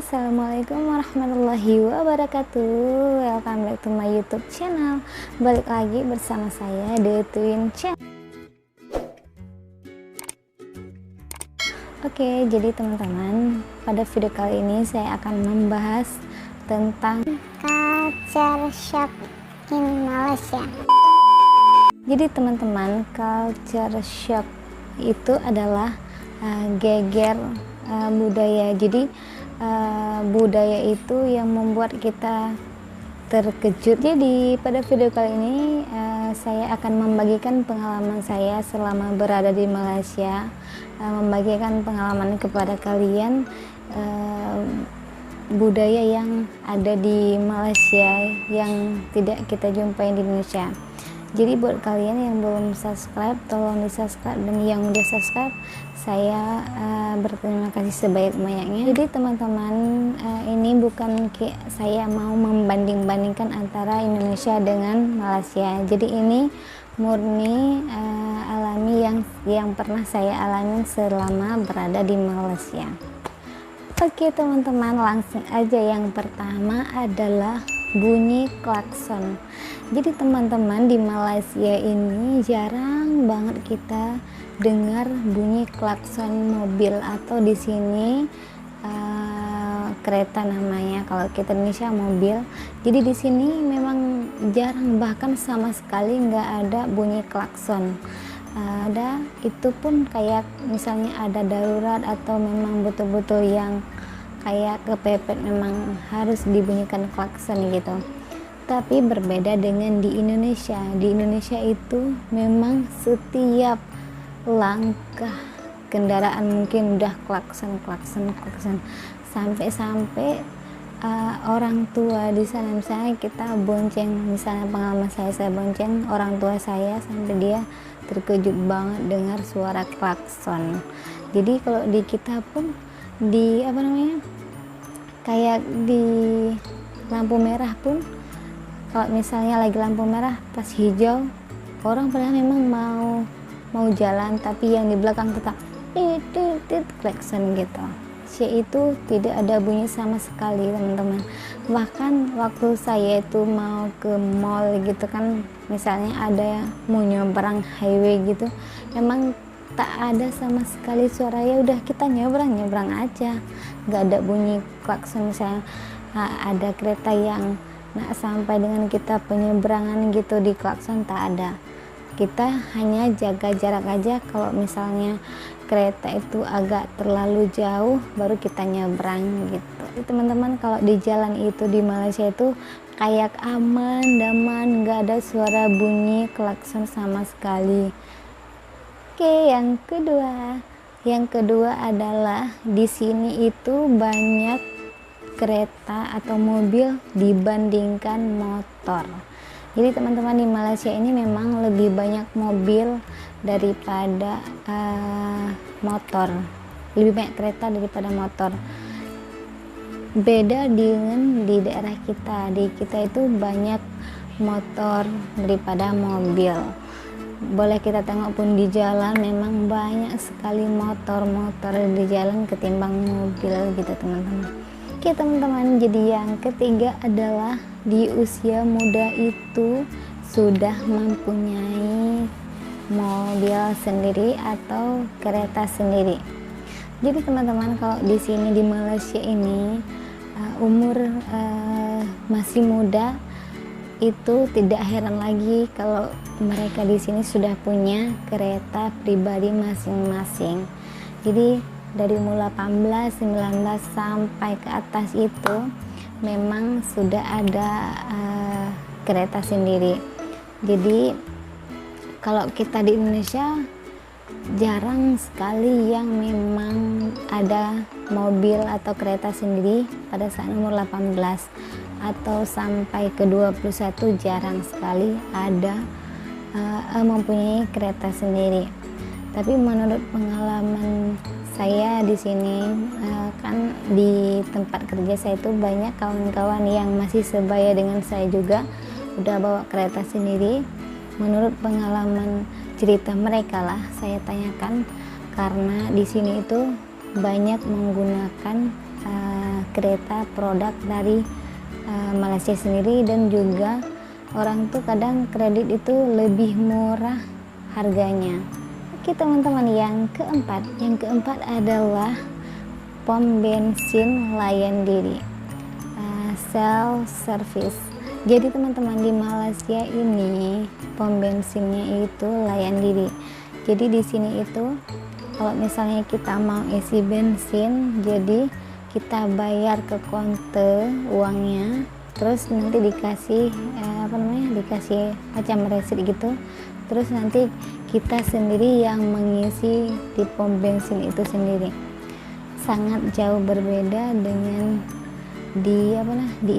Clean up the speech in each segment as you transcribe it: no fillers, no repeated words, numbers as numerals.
Assalamualaikum warahmatullahi wabarakatuh. Welcome back to my YouTube channel. Balik lagi bersama saya The Twin Channel. Oke, jadi teman-teman, pada video kali ini saya akan membahas tentang culture shock in Malaysia. Jadi teman-teman, culture shock itu adalah geger budaya. Jadi budaya itu yang membuat kita terkejut. Jadi pada video kali ini saya akan membagikan pengalaman saya selama berada di Malaysia, membagikan pengalaman kepada kalian budaya yang ada di Malaysia yang tidak kita jumpai di Indonesia. Jadi buat kalian yang belum subscribe, tolong di subscribe, dan yang udah subscribe saya berterima kasih sebanyak-banyaknya. Jadi teman-teman, ini bukan saya mau membanding-bandingkan antara Indonesia dengan Malaysia. Jadi ini murni alami yang pernah saya alami selama berada di Malaysia. Oke teman-teman, langsung aja. Yang pertama adalah bunyi klakson. Jadi teman-teman, di Malaysia ini jarang banget kita dengar bunyi klakson mobil, atau di sini kereta namanya, kalau kita Indonesia mobil. Jadi di sini memang jarang, bahkan sama sekali nggak ada bunyi klakson. Ada itu pun kayak misalnya ada darurat atau memang betul-betul yang kayak kepepet, memang harus dibunyikan klakson gitu. Tapi berbeda dengan di Indonesia. Di Indonesia itu memang setiap langkah kendaraan mungkin udah klakson, sampai orang tua di sana, misalnya kita bonceng, misalnya pengalaman saya bonceng orang tua saya sampai dia terkejut banget dengar suara klakson. Jadi kalau di kita pun di kayak di lampu merah pun, kalau misalnya lagi lampu merah pas hijau, orang padahal memang mau jalan, tapi yang di belakang tetap klakson gitu. Itu tidak ada bunyi sama sekali teman-teman. Bahkan waktu saya itu mau ke mall gitu kan, misalnya ada mau nyebrang highway gitu, memang tak ada sama sekali suara. Ya udah, kita nyebrang aja, nggak ada bunyi klakson. Misalnya ada kereta yang sampai dengan kita penyeberangan gitu di klakson, tak ada. Kita hanya jaga jarak aja. Kalau misalnya kereta itu agak terlalu jauh, baru kita nyebrang gitu. Teman-teman, kalau di jalan itu di Malaysia itu kayak aman, damai, nggak ada suara bunyi klakson sama sekali. Oke, yang kedua adalah di sini itu banyak kereta atau mobil dibandingkan motor. Jadi teman-teman, di Malaysia ini memang lebih banyak mobil daripada motor, lebih banyak kereta daripada motor. Beda dengan di daerah kita. Di kita itu banyak motor daripada mobil. Boleh kita tengok pun di jalan memang banyak sekali motor di jalan ketimbang mobil gitu teman-teman. Oke teman-teman, jadi yang ketiga adalah di usia muda itu sudah mempunyai mobil sendiri atau kereta sendiri. Jadi teman-teman, kalau di sini di Malaysia ini umur masih muda, itu tidak heran lagi kalau mereka di sini sudah punya kereta pribadi masing-masing. Jadi dari umur 18, 19 sampai ke atas itu memang sudah ada kereta sendiri. Jadi kalau kita di Indonesia jarang sekali yang memang ada mobil atau kereta sendiri pada saat umur 18 atau sampai ke 21, jarang sekali ada mempunyai kereta sendiri. Tapi menurut pengalaman saya di sini, kan di tempat kerja saya itu banyak kawan-kawan yang masih sebaya dengan saya juga udah bawa kereta sendiri. Menurut pengalaman cerita mereka lah saya tanyakan, karena di sini itu banyak menggunakan kereta produk dari Malaysia sendiri, dan juga orang tuh kadang kredit itu lebih murah harganya. Oke teman-teman, yang keempat adalah pom bensin layan diri, self service. Jadi teman-teman, di Malaysia ini pom bensinnya itu layan diri. Jadi di sini itu kalau misalnya kita mau isi bensin, jadi kita bayar ke konter uangnya, terus nanti dikasih dikasih macam resit gitu, terus nanti kita sendiri yang mengisi di pom bensin itu sendiri. Sangat jauh berbeda dengan di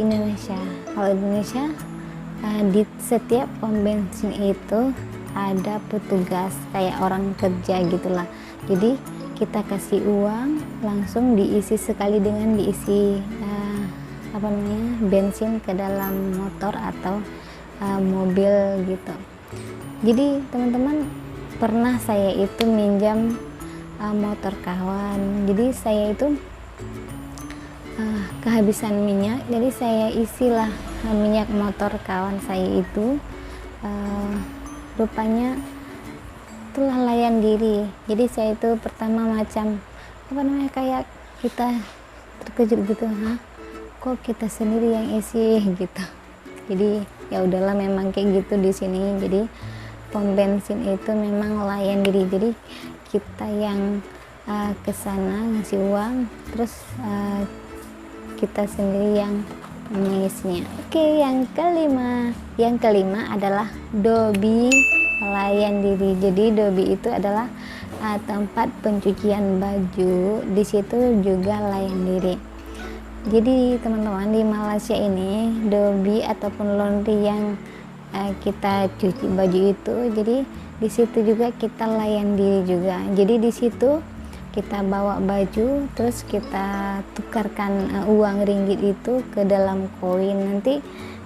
Indonesia. Kalau di Indonesia di setiap pom bensin itu ada petugas kayak orang kerja gitulah, jadi kita kasih uang langsung diisi sekali dengan diisi bensin ke dalam motor atau mobil gitu. Jadi teman-teman, pernah saya itu minjam motor kawan, jadi saya itu kehabisan minyak, jadi saya isilah minyak motor kawan saya itu, rupanya itulah layan diri. Jadi saya itu pertama macam kayak kita terkejut gitu, kok kita sendiri yang isi gitu. Jadi ya udahlah, memang kayak gitu di sini. Jadi pom bensin itu memang layan diri, jadi kita yang ke sana ngasih uang, terus kita sendiri yang mengisinya. Oke, yang kelima adalah Dobi layan diri. Jadi Dobi itu adalah tempat pencucian baju, di situ juga layan diri. Jadi teman-teman, di Malaysia ini Dobi ataupun laundry yang kita cuci baju itu, jadi di situ juga kita layan diri juga. Jadi di situ kita bawa baju, terus kita tukarkan uang ringgit itu ke dalam koin. Nanti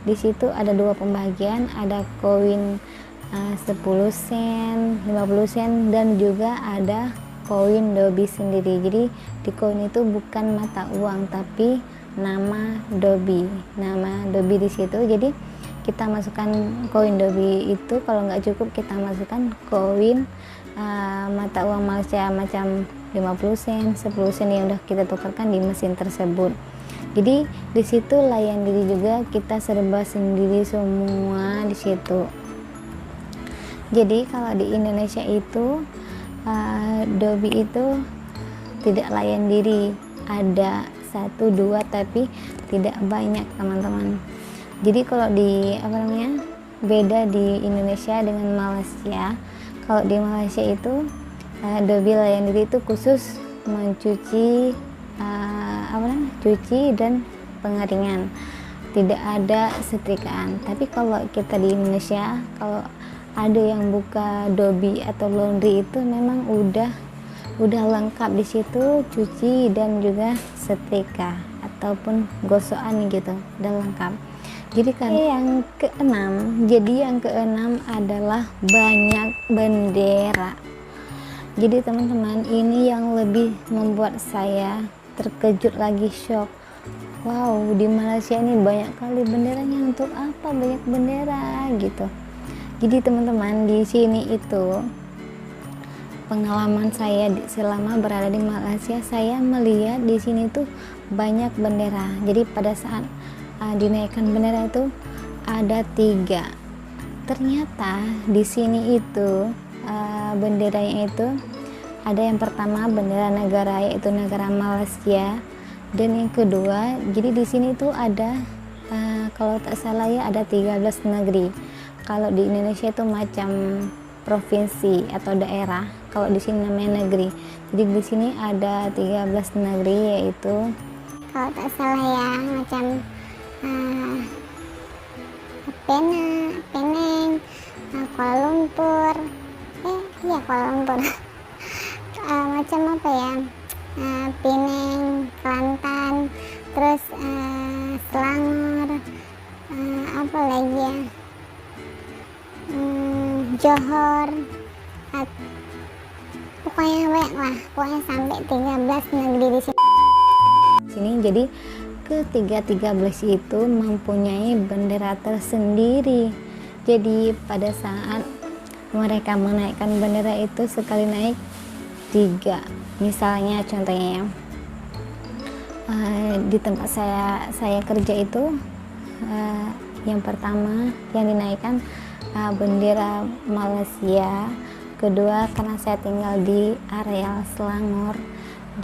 di situ ada dua pembagian, ada koin 10 sen, 50 sen, dan juga ada koin Dobi sendiri. Jadi di koin itu bukan mata uang tapi nama Dobi di situ. Jadi kita masukkan koin Dobi itu, kalau nggak cukup kita masukkan koin mata uang Malaysia macam 50 sen, 10 sen yang udah kita tukarkan di mesin tersebut. Jadi di situ layan diri juga, kita serba sendiri semua di situ. Jadi kalau di Indonesia itu Dobi itu tidak layan diri, ada 1-2 tapi tidak banyak teman-teman. Jadi kalau di beda di Indonesia dengan Malaysia. Kalau di Malaysia itu Dobi layan diri itu khusus mencuci cuci dan pengeringan, tidak ada setrikaan. Tapi kalau kita di Indonesia, kalau ada yang buka Dobi atau laundry itu memang udah lengkap di situ, cuci dan juga setrika ataupun gosokan gitu, udah lengkap. Jadi yang keenam adalah banyak bendera. Jadi teman-teman, ini yang lebih membuat saya terkejut lagi, shock. Wow, di Malaysia ini banyak kali benderanya, untuk apa banyak bendera gitu. Jadi teman-teman, di sini itu pengalaman saya selama berada di Malaysia, saya melihat di sini tuh banyak bendera. Jadi pada saat dinaikkan bendera itu ada 3. Ternyata di sini itu benderanya itu ada yang pertama bendera negara, yaitu negara Malaysia, dan yang kedua, jadi di sini tuh ada kalau tak salah ya ada 13 negeri. Kalau di Indonesia itu macam provinsi atau daerah, kalau di sini namanya negeri. Jadi di sini ada 13 negeri, yaitu kalau tak salah ya macam Penang, Kuala Lumpur, Kuala Lumpur. Macam apa ya, Penang, Kelantan, terus Selangor, apa lagi ya, Johor, pokoknya banyak lah, pokoknya sampai 13 negeri di sini. sini. Jadi ke-13 itu mempunyai bendera tersendiri. Jadi pada saat mereka menaikkan bendera itu sekali naik 3. Misalnya contohnya ya, di tempat saya kerja itu yang pertama yang dinaikkan bendera Malaysia, kedua karena saya tinggal di area Selangor,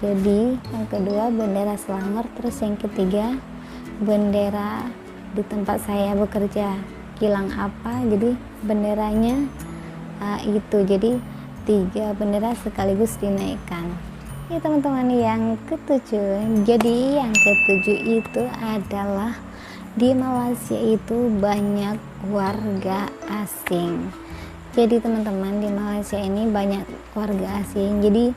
jadi yang kedua bendera Selangor, terus yang ketiga bendera di tempat saya bekerja kilang apa, jadi benderanya itu, jadi 3 bendera sekaligus dinaikkan. Ya teman-teman, yang ke-7, jadi yang ke-7 itu adalah di Malaysia itu banyak warga asing. Jadi teman-teman, di Malaysia ini banyak warga asing. Jadi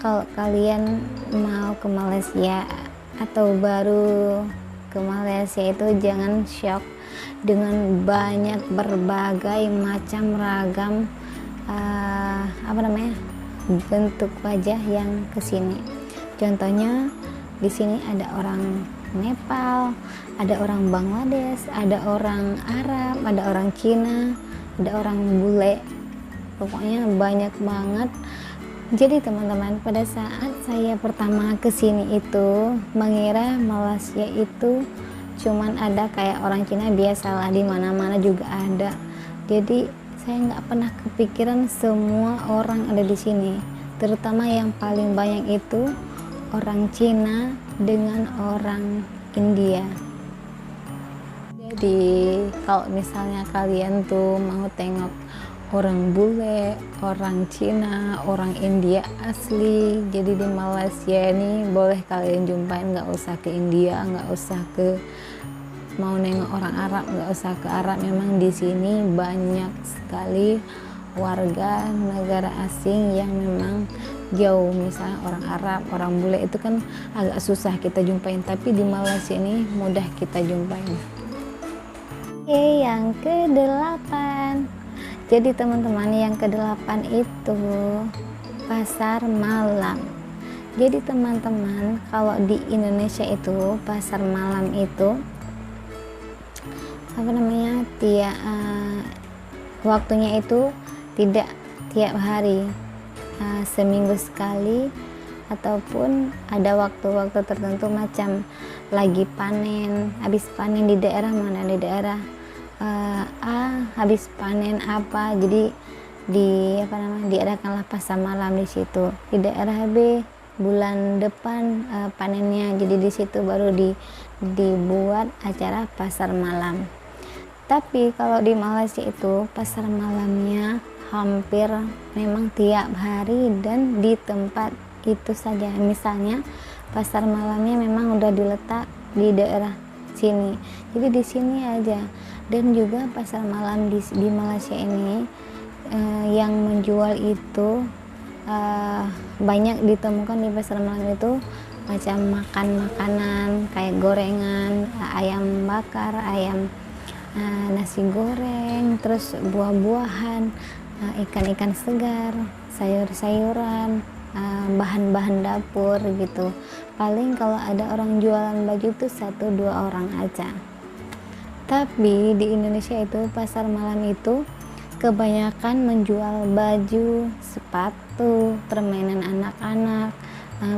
kalau kalian mau ke Malaysia atau baru ke Malaysia itu jangan shock dengan banyak berbagai macam ragam bentuk wajah yang kesini. Contohnya di sini ada orang Nepal, ada orang Bangladesh, ada orang Arab, ada orang Cina, ada orang bule, pokoknya banyak banget. Jadi teman-teman, pada saat saya pertama kesini itu mengira Malaysia itu cuman ada kayak orang Cina biasalah, di mana-mana juga ada. Jadi saya nggak pernah kepikiran semua orang ada di sini, terutama yang paling banyak itu orang Cina dengan orang India. Jadi kalau misalnya kalian tuh mau tengok orang bule, orang Cina, orang India asli, jadi di Malaysia ini boleh kalian jumpain, nggak usah ke India, nggak usah ke mau nengok orang Arab, nggak usah ke Arab. Memang di sini banyak sekali warga negara asing yang memang jauh, misalnya orang Arab, orang bule itu kan agak susah kita jumpain, tapi di Malaysia ini mudah kita jumpain. Oke, yang ke-8, jadi teman-teman, yang ke-8 itu pasar malam. Jadi teman-teman, kalau di Indonesia itu pasar malam itu waktunya itu tidak tiap hari, seminggu sekali, ataupun ada waktu-waktu tertentu, macam lagi panen, habis panen di daerah mana, di daerah A habis panen apa, jadi diadakanlah pasar malam di situ. Di daerah B bulan depan panennya, jadi di situ baru dibuat acara pasar malam. Tapi kalau di Malaysia itu pasar malamnya hampir memang tiap hari dan di tempat itu saja. Misalnya pasar malamnya memang udah diletak di daerah sini, jadi di sini aja. Dan juga pasar malam di Malaysia ini yang menjual itu banyak ditemukan di pasar malam itu macam makanan kayak gorengan, ayam bakar, ayam nasi goreng, terus buah-buahan, ikan-ikan segar, sayur-sayuran, bahan-bahan dapur gitu. Paling kalau ada orang jualan baju itu 1-2 orang aja. Tapi di Indonesia itu pasar malam itu kebanyakan menjual baju, sepatu, permainan anak-anak,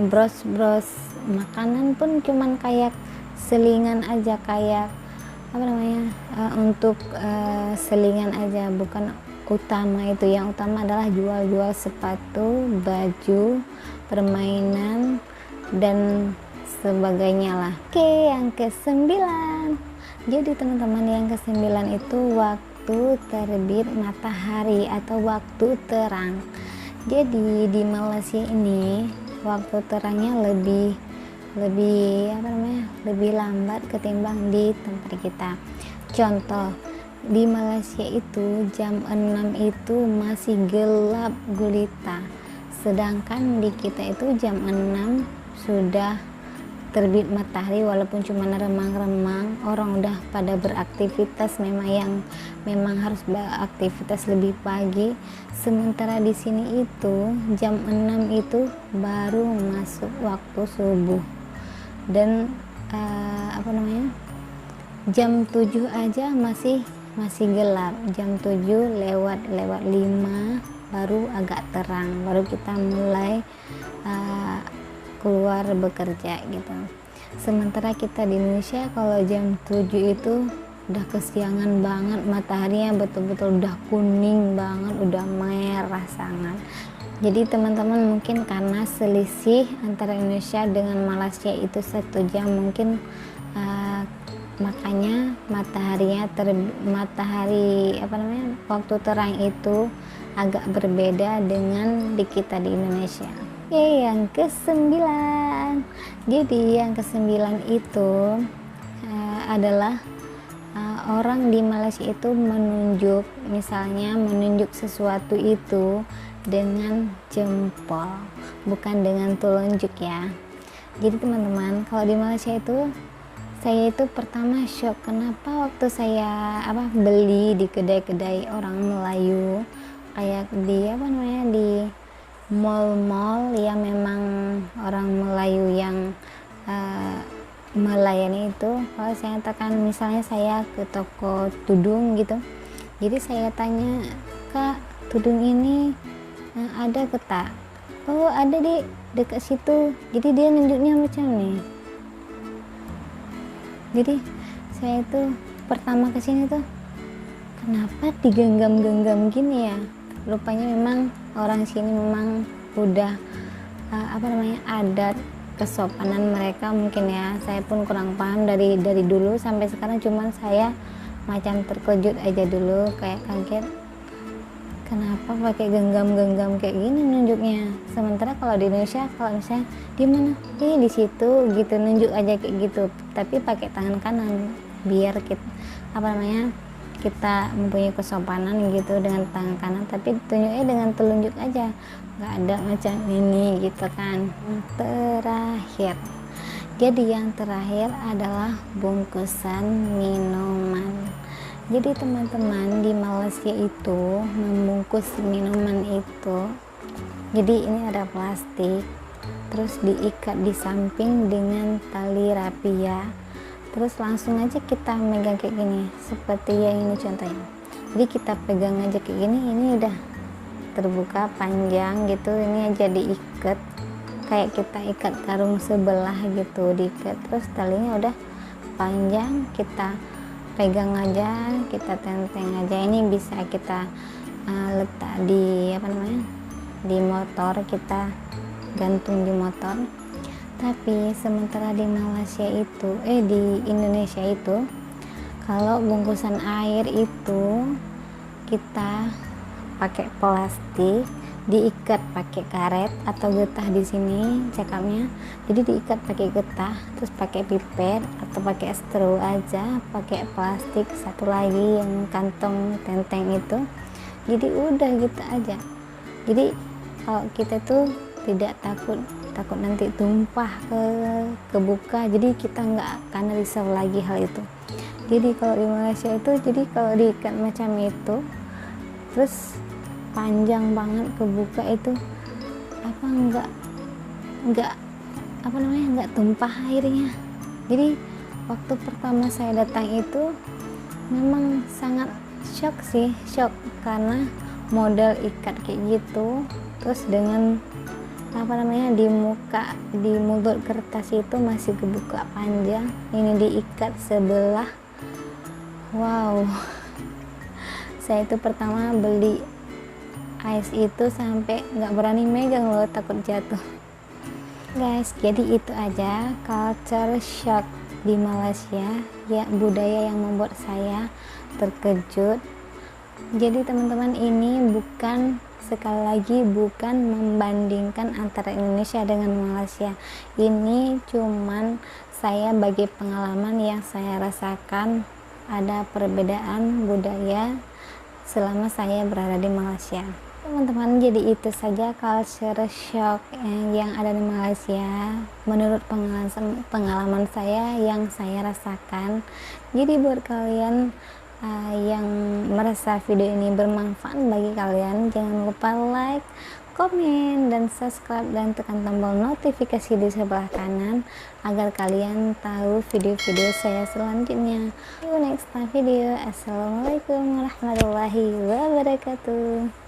bros-bros, makanan pun cuman kayak selingan aja, kayak untuk selingan aja, bukan utama itu. Yang utama adalah jual-jual sepatu, baju, permainan, dan sebagainya lah. Oke, yang ke-9, jadi teman-teman, yang ke-9 itu waktu terbit matahari atau waktu terang. Jadi di Malaysia ini waktu terangnya lebih lambat ketimbang di tempat kita. Contoh, di Malaysia itu jam 6 itu masih gelap gulita, sedangkan di kita itu jam 6 sudah terbit matahari, walaupun cuma remang-remang. Orang udah pada beraktivitas, memang harus beraktivitas lebih pagi. Sementara di sini itu jam 6 itu baru masuk waktu subuh. dan jam 7 aja masih gelap, jam 7 lewat 5 baru agak terang, baru kita mulai keluar bekerja gitu. Sementara kita di Indonesia kalau jam 7 itu udah kesiangan banget, mataharinya betul-betul udah kuning banget, udah merah sangat. Jadi teman-teman mungkin karena selisih antara Indonesia dengan Malaysia itu 1 jam, mungkin makanya waktu terang itu agak berbeda dengan di kita di Indonesia. Yang ke-9. Jadi yang ke-9 itu adalah orang di Malaysia itu menunjuk sesuatu itu dengan jempol, bukan dengan telunjuk ya. Jadi teman-teman, kalau di Malaysia itu saya itu pertama shock, kenapa waktu saya beli di kedai-kedai orang Melayu, kayak di di mall-mall yang memang orang Melayu yang melayani itu. Kalau saya katakan misalnya saya ke toko tudung gitu, jadi saya tanya, "Kak, tudung ini ada ke tak?" "Oh, ada di dekat situ." Jadi dia nunjuknya macam nih. Jadi saya itu pertama kesini tuh, kenapa digenggam-genggam gini ya? Rupanya memang orang sini memang udah adat kesopanan mereka mungkin ya. Saya pun kurang paham dari dulu sampai sekarang, cuman saya macam terkejut aja dulu, kayak kaget, kenapa pakai genggam-genggam kayak gini nunjuknya. Sementara kalau di Indonesia, kalau misalnya di mana, di situ gitu, nunjuk aja kayak gitu, tapi pakai tangan kanan biar kita mempunyai kesopanan gitu dengan tangan kanan, tapi tunjuknya dengan telunjuk aja, nggak ada macam ini gitu kan. Yang terakhir adalah bungkusan minuman. Jadi teman-teman, di Malaysia itu membungkus minuman itu, jadi ini ada plastik, terus diikat di samping dengan tali rapia, terus langsung aja kita megang kayak gini, seperti yang ini contohnya. Jadi kita pegang aja kayak gini, ini udah terbuka panjang gitu, ini aja diikat kayak kita ikat karung sebelah gitu, diikat, terus talinya udah panjang, kita pegang aja, kita tenteng aja. Ini bisa kita letak di di motor, kita gantung di motor. Tapi sementara di Malaysia itu di Indonesia itu, kalau bungkusan air itu kita pakai plastik, diikat pakai karet atau getah di sini cakapnya. Jadi diikat pakai getah, terus pakai pipet atau pakai straw aja, pakai plastik satu lagi yang kantong tenteng itu. Jadi udah gitu aja. Jadi kalau kita tuh tidak takut nanti tumpah kebuka, jadi kita nggak akan risau lagi hal itu. Jadi kalau di Malaysia itu, jadi kalau diikat macam itu terus panjang banget kebuka itu, nggak tumpah airnya. Jadi waktu pertama saya datang itu memang sangat shock karena model ikat kayak gitu, terus dengan di mulut kertas itu masih kebuka panjang, ini diikat sebelah. Wow, saya itu pertama beli ais itu sampai nggak berani megang loh, takut jatuh. Guys, jadi itu aja culture shock di Malaysia ya, budaya yang membuat saya terkejut. Jadi teman-teman, ini sekali lagi bukan membandingkan antara Indonesia dengan Malaysia. Ini cuman saya bagi pengalaman yang saya rasakan, ada perbedaan budaya selama saya berada di Malaysia. Teman-teman, jadi itu saja culture shock yang ada di Malaysia menurut pengalaman saya yang saya rasakan. Jadi buat kalian yang merasa video ini bermanfaat bagi kalian, jangan lupa like, komen, dan subscribe, dan tekan tombol notifikasi di sebelah kanan agar kalian tahu video-video saya selanjutnya. See you next time video. Assalamualaikum warahmatullahi wabarakatuh.